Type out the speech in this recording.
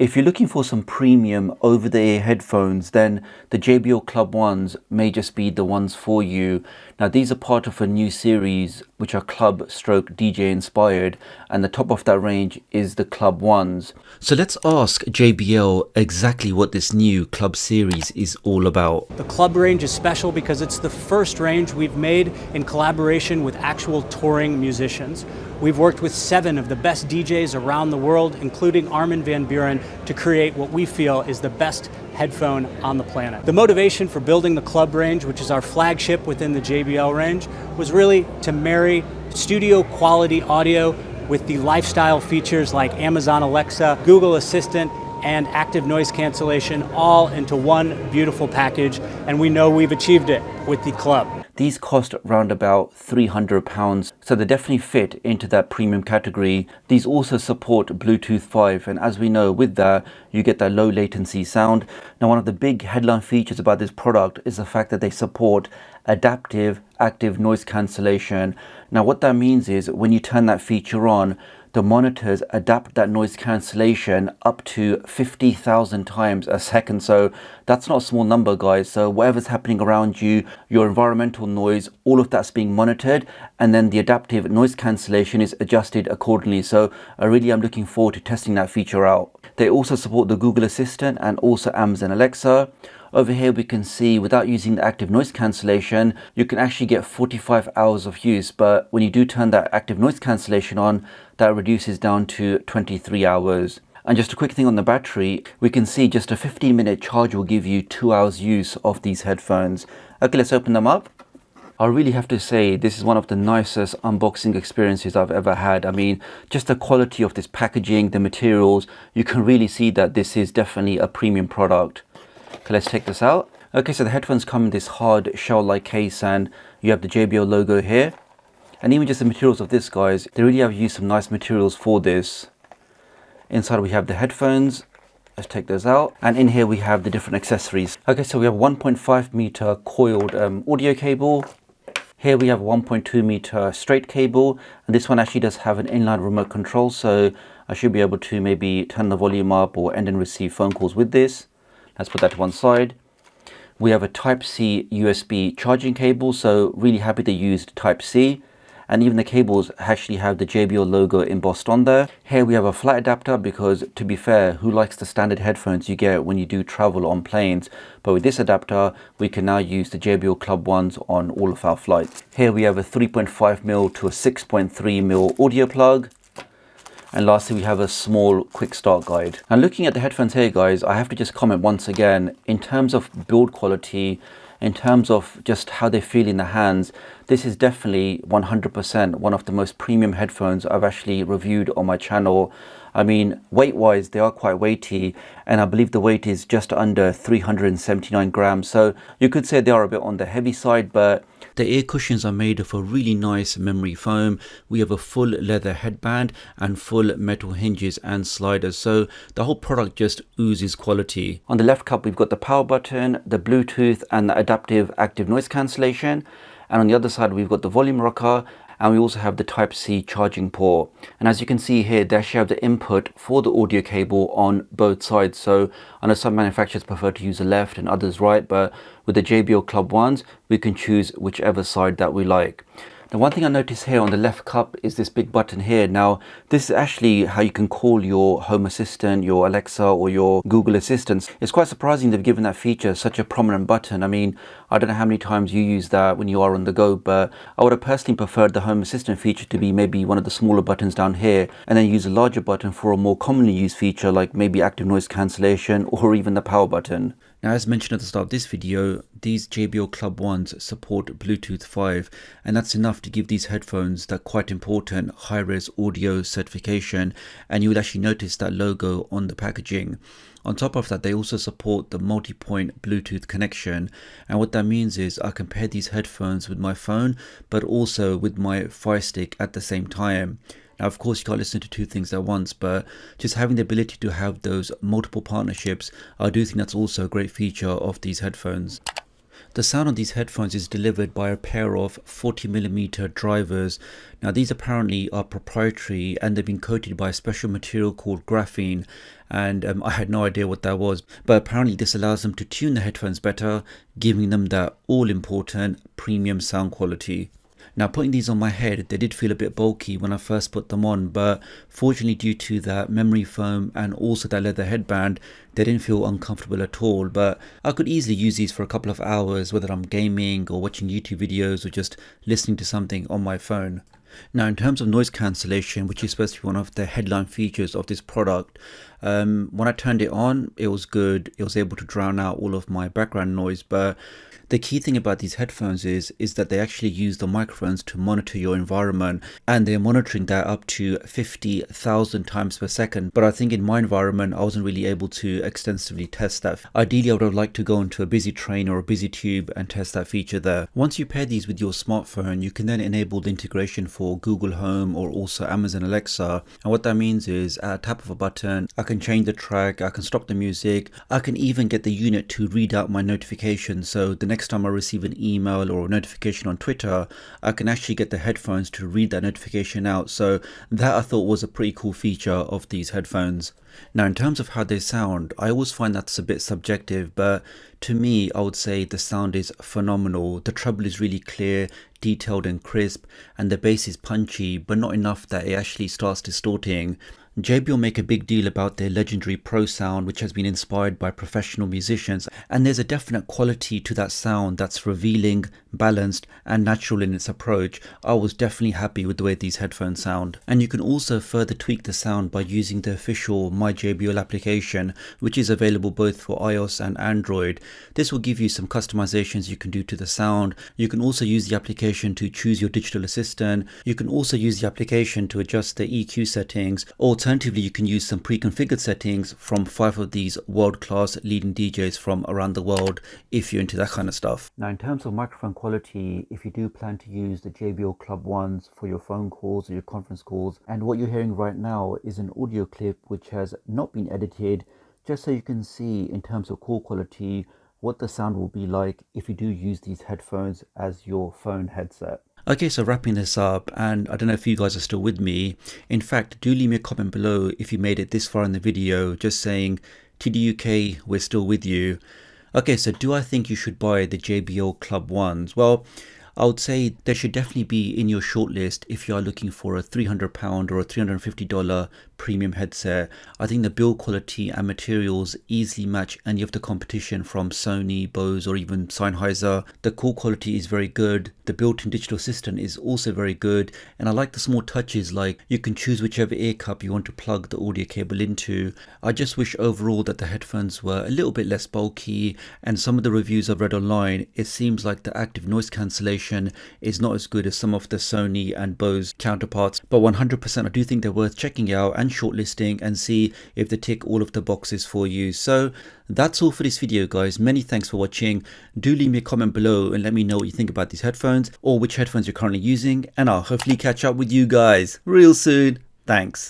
If you're looking for some premium over-the-ear headphones, then the JBL Club Ones may just be the ones for you. Now these are part of a new series which are club stroke DJ inspired, and the top of that range is the Club Ones. So let's ask JBL exactly what this new club series is all about. The club range is special because it's the first range we've made in collaboration with actual touring musicians. We've worked with 7 of the best DJs around the world, including Armin van Buuren, to create what we feel is the best headphone on the planet. The motivation for building the club range, which is our flagship within the JBL range, was really to marry studio quality audio with the lifestyle features like Amazon Alexa, Google Assistant, and active noise cancellation all into one beautiful package, and we know we've achieved it with the club. These cost around about £300, so they definitely fit into that premium category. These also support Bluetooth 5, and as we know, with that you get that low latency sound. Now one of the big headline features about this product is the fact that they support adaptive active noise cancellation. Now what that means is when you turn that feature on, the monitors adapt that noise cancellation up to 50,000 times a second. So that's not a small number, guys. So whatever's happening around you, your environmental noise, all of that's being monitored, and then the adaptive noise cancellation is adjusted accordingly. So I really am looking forward to testing that feature out. They also support the Google Assistant and also Amazon Alexa. Over here we can see without using the active noise cancellation, you can actually get 45 hours of use, but when you do turn that active noise cancellation on, that reduces down to 23 hours. And just a quick thing on the battery, we can see just a 15-minute charge will give you 2 hours use of these headphones. Okay, let's open them up. I really have to say this is one of the nicest unboxing experiences I've ever had. I mean, just the quality of this packaging, the materials, you can really see that this is definitely a premium product. Okay, let's take this out. Okay, so the headphones come in this hard shell-like case, and you have the JBL logo here. And even just the materials of this, guys, they really have used some nice materials for this. Inside we have the headphones. Let's take those out. And in here we have the different accessories. Okay, so we have 1.5 meter coiled audio cable. Here we have 1.2 meter straight cable. And this one actually does have an inline remote control. So I should be able to maybe turn the volume up or end and receive phone calls with this. Let's put that to one side. We have a Type-C USB charging cable. So really happy they used Type-C. And even the cables actually have the JBL logo embossed on there. Here we have a flat adapter because, to be fair, who likes the standard headphones you get when you do travel on planes? But with this adapter, we can now use the JBL Club Ones on all of our flights. Here we have a 3.5mm to a 6.3mm audio plug. And lastly, we have a small quick start guide. Now looking at the headphones here, guys, I have to just comment once again, in terms of build quality, in terms of just how they feel in the hands, this is definitely 100% one of the most premium headphones I've actually reviewed on my channel. I mean, weight wise, they are quite weighty, and I believe the weight is just under 379 grams. So you could say they are a bit on the heavy side, but the ear cushions are made of a really nice memory foam. We have a full leather headband and full metal hinges and sliders. So the whole product just oozes quality. On the left cup, we've got the power button, the Bluetooth and the adaptive active noise cancellation. And on the other side, we've got the volume rocker, and we also have the Type-C charging port. And as you can see here, they actually have the input for the audio cable on both sides. So I know some manufacturers prefer to use the left and others right, but with the JBL Club Ones, we can choose whichever side that we like. Now one thing I noticed here on the left cup is this big button here. Now this is actually how you can call your Home Assistant, your Alexa or your Google Assistants. It's quite surprising they've given that feature such a prominent button. I mean, I don't know how many times you use that when you are on the go, but I would have personally preferred the Home Assistant feature to be maybe one of the smaller buttons down here, and then use a larger button for a more commonly used feature like maybe active noise cancellation or even the power button. Now, as mentioned at the start of this video, these JBL Club Ones support Bluetooth 5, and that's enough to give these headphones that quite important high-res audio certification, and you will actually notice that logo on the packaging. On top of that, they also support the multi-point Bluetooth connection, and what that means is I can pair these headphones with my phone but also with my Fire Stick at the same time. Now, of course, you can't listen to two things at once, but just having the ability to have those multiple partnerships, I do think that's also a great feature of these headphones. The sound on these headphones is delivered by a pair of 40mm drivers. Now these apparently are proprietary and they've been coated by a special material called graphene, and I had no idea what that was, but apparently this allows them to tune the headphones better, giving them that all important premium sound quality. Now putting these on my head, they did feel a bit bulky when I first put them on, but fortunately due to that memory foam and also that leather headband, they didn't feel uncomfortable at all. But I could easily use these for a couple of hours, whether I'm gaming or watching YouTube videos or just listening to something on my phone. Now in terms of noise cancellation, which is supposed to be one of the headline features of this product, when I turned it on, it was good. It was able to drown out all of my background noise, but the key thing about these headphones is that they actually use the microphones to monitor your environment, and they're monitoring that up to 50,000 times per second. But I think in my environment, I wasn't really able to extensively test that. Ideally, I would have liked to go into a busy train or a busy tube and test that feature there. Once you pair these with your smartphone, you can then enable the integration for Google Home or also Amazon Alexa. And what that means is at a tap of a button, I can change the track, I can stop the music, I can even get the unit to read out my notifications. So the next time I receive an email or a notification on Twitter, I can actually get the headphones to read that notification out. So that I thought was a pretty cool feature of these headphones. Now in terms of how they sound, I always find that's a bit subjective, but to me I would say the sound is phenomenal. The treble is really clear, detailed and crisp, and the bass is punchy, but not enough that it actually starts distorting. JBL make a big deal about their legendary Pro sound, which has been inspired by professional musicians, and there's a definite quality to that sound that's revealing, balanced and natural in its approach. I was definitely happy with the way these headphones sound. And you can also further tweak the sound by using the official My JBL application, which is available both for iOS and Android. This will give you some customizations you can do to the sound. You can also use the application to choose your digital assistant. You can also use the application to adjust the EQ settings. Alternatively, you can use some pre-configured settings from 5 of these world-class leading DJs from around the world if you're into that kind of stuff. Now in terms of microphone quality, if you do plan to use the JBL Club Ones for your phone calls or your conference calls, and what you're hearing right now is an audio clip which has not been edited, just so you can see in terms of call quality what the sound will be like if you do use these headphones as your phone headset. Okay, so wrapping this up, and I don't know if you guys are still with me. In fact, do leave me a comment below if you made it this far in the video, just saying TDUK, we're still with you. Okay, so do I think you should buy the JBL Club Ones? Well, I would say they should definitely be in your shortlist if you are looking for a £300 or a $350 premium headset. I think the build quality and materials easily match any of the competition from Sony, Bose or even Sennheiser. The call quality is very good. The built-in digital assistant is also very good, and I like the small touches like you can choose whichever ear cup you want to plug the audio cable into. I just wish overall that the headphones were a little bit less bulky, and some of the reviews I've read online, it seems like the active noise cancellation is not as good as some of the Sony and Bose counterparts, but 100% I do think they're worth checking out and shortlisting and see if they tick all of the boxes for you. So that's all for this video, guys. Many thanks for watching. Do leave me a comment below and let me know what you think about these headphones or which headphones you're currently using, and I'll hopefully catch up with you guys real soon. Thanks.